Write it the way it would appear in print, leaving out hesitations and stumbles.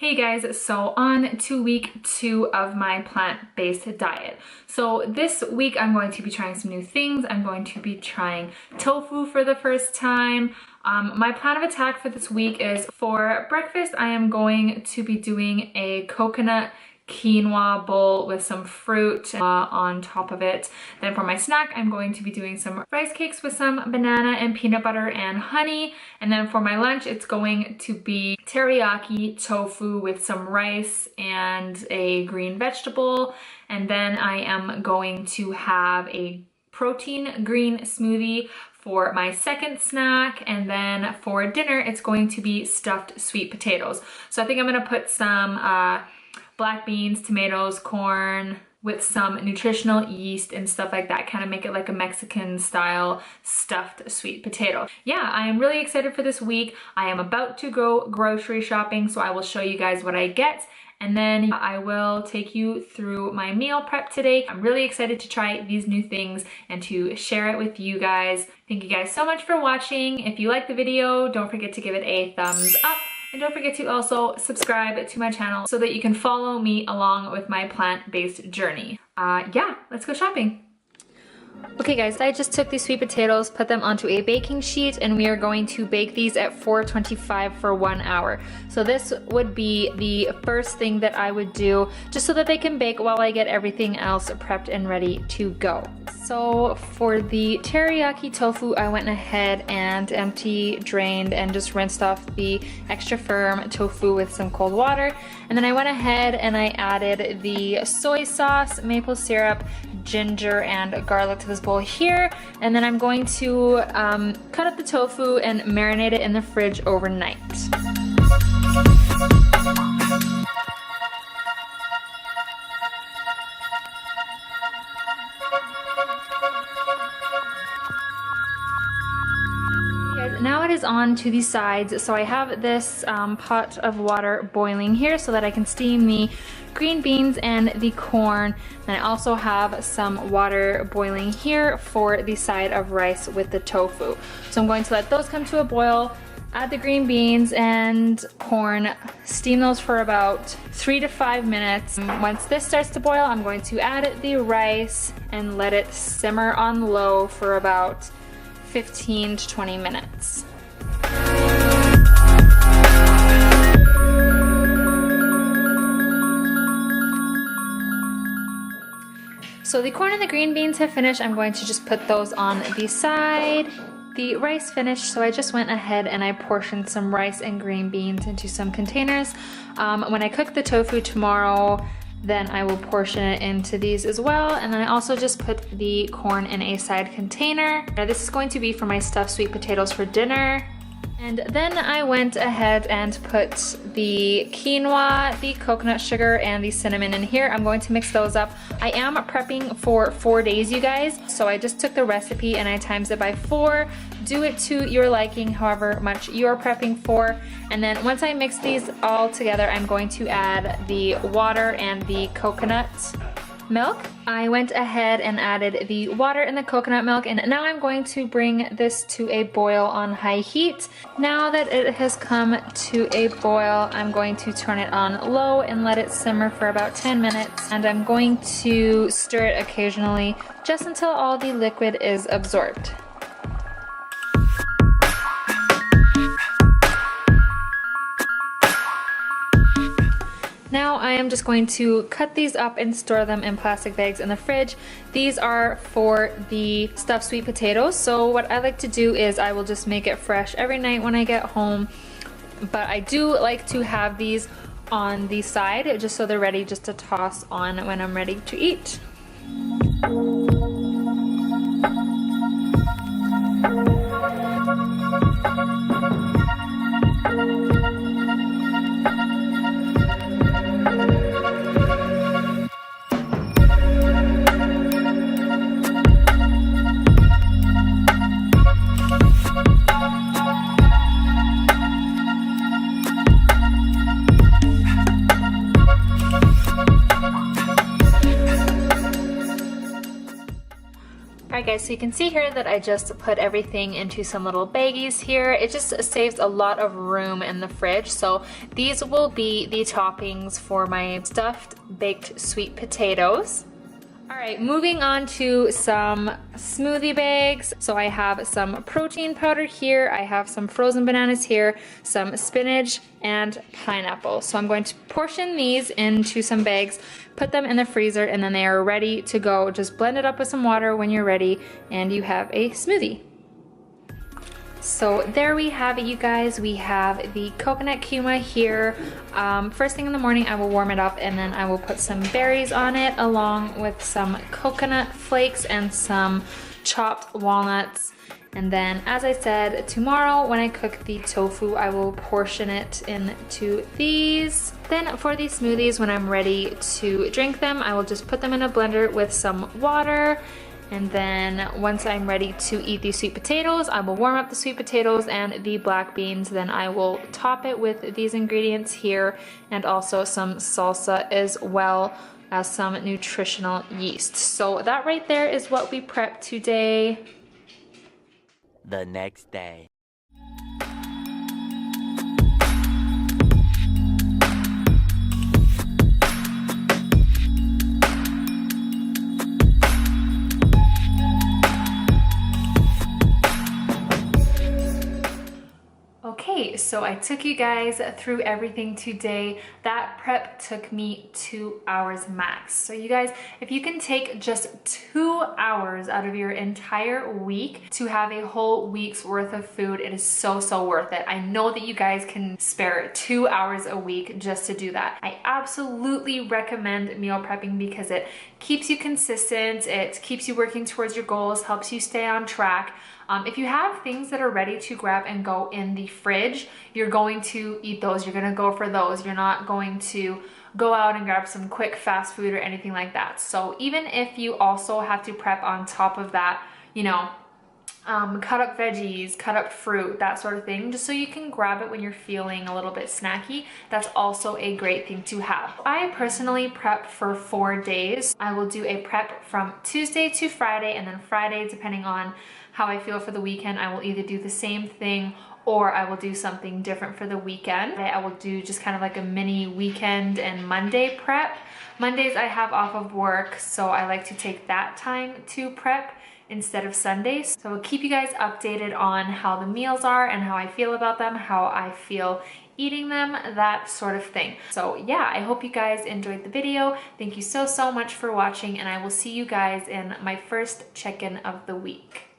Hey guys, so on to week 2 of my plant-based diet. So this week I'm going to be trying some new things. I'm going to be trying tofu for the first time. My plan of attack for this week is for breakfast I am going to be doing a coconut quinoa bowl with some fruit on top of it. Then for my snack, I'm going to be doing some rice cakes with some banana and peanut butter and honey. And then for my lunch, it's going to be teriyaki tofu with some rice and a green vegetable. And then I am going to have a protein green smoothie for my second snack, and then for dinner it's going to be stuffed sweet potatoes. So I think I'm gonna put some black beans, tomatoes, corn with some nutritional yeast and stuff like that, kind of make it like a Mexican style stuffed sweet potato. Yeah, I am really excited for this week. I am about to go grocery shopping, so I will show you guys what I get. And then I will take you through my meal prep today. I'm really excited to try these new things and to share it with you guys. Thank you guys so much for watching. If you like the video, don't forget to give it a thumbs up. And don't forget to also subscribe to my channel so that you can follow me along with my plant-based journey. Yeah, let's go shopping. Okay guys, I just took these sweet potatoes, put them onto a baking sheet, and we are going to bake these at 425 for 1 hour. So this would be the first thing that I would do, just so that they can bake while I get everything else prepped and ready to go. So for the teriyaki tofu, I went ahead and empty, drained, and just rinsed off the extra firm tofu with some cold water. And then I went ahead and I added the soy sauce, maple syrup, ginger, and garlic to this bowl here. And then I'm going to cut up the tofu and marinate it in the fridge overnight. Now it is on to the sides. So I have this pot of water boiling here so that I can steam the green beans and the corn. And I also have some water boiling here for the side of rice with the tofu. So I'm going to let those come to a boil, add the green beans and corn, steam those for about 3 to 5 minutes. Once this starts to boil, I'm going to add the rice and let it simmer on low for about 15 to 20 minutes. So the corn and the green beans have finished. I'm going to just put those on the side. The rice finished, so I just went ahead and I portioned some rice and green beans into some containers. When I cook the tofu tomorrow, then I will portion it into these as well. And then I also just put the corn in a side container. Now this is going to be for my stuffed sweet potatoes for dinner. And then I went ahead and put the quinoa, the coconut sugar, and the cinnamon in here. I'm going to mix those up. I am prepping for 4 days, you guys. So I just took the recipe and I times it by 4. Do it to your liking, however much you're prepping for. And then once I mix these all together, I'm going to add the water and the coconut milk. I went ahead and added the water and the coconut milk, and now I'm going to bring this to a boil on high heat. Now that it has come to a boil, I'm going to turn it on low and let it simmer for about 10 minutes, and I'm going to stir it occasionally just until all the liquid is absorbed. Now I am just going to cut these up and store them in plastic bags in the fridge. These are for the stuffed sweet potatoes. So what I like to do is I will just make it fresh every night when I get home. But I do like to have these on the side just so they're ready just to toss on when I'm ready to eat. Alright guys, so you can see here that I just put everything into some little baggies here. It just saves a lot of room in the fridge. So these will be the toppings for my stuffed baked sweet potatoes. Alright, moving on to some smoothie bags. So I have some protein powder here, I have some frozen bananas here, some spinach and pineapple. So I'm going to portion these into some bags, put them in the freezer, and then they are ready to go. Just blend it up with some water when you're ready and you have a smoothie. So there we have it, you guys. We have the coconut quinoa here. First thing in the morning, I will warm it up and then I will put some berries on it along with some coconut flakes and some chopped walnuts. And then, as I said, tomorrow when I cook the tofu, I will portion it into these. Then for these smoothies, when I'm ready to drink them, I will just put them in a blender with some water. And then once I'm ready to eat these sweet potatoes, I will warm up the sweet potatoes and the black beans. Then I will top it with these ingredients here and also some salsa as well as some nutritional yeast. So that right there is what we prepped today. The next day. Okay, so I took you guys through everything today. That prep took me 2 hours max. So you guys, if you can take just 2 hours out of your entire week to have a whole week's worth of food, it is so, so worth it. I know that you guys can spare 2 hours a week just to do that. I absolutely recommend meal prepping because it keeps you consistent, it keeps you working towards your goals, helps you stay on track. If you have things that are ready to grab and go in the fridge, you're going to eat those. You're going to go for those. You're not going to go out and grab some quick fast food or anything like that. So even if you also have to prep on top of that, you know, cut up veggies, cut up fruit, that sort of thing, just so you can grab it when you're feeling a little bit snacky, that's also a great thing to have. I personally prep for 4 days. I will do a prep from Tuesday to Friday, and then Friday, depending on how I feel for the weekend, I will either do the same thing or I will do something different for the weekend. I will do just kind of like a mini weekend and Monday prep. Mondays I have off of work, so I like to take that time to prep instead of Sundays. So I'll keep you guys updated on how the meals are and how I feel about them, how I feel eating them, that sort of thing. So yeah, I hope you guys enjoyed the video. Thank you so, so much for watching, and I will see you guys in my first check-in of the week.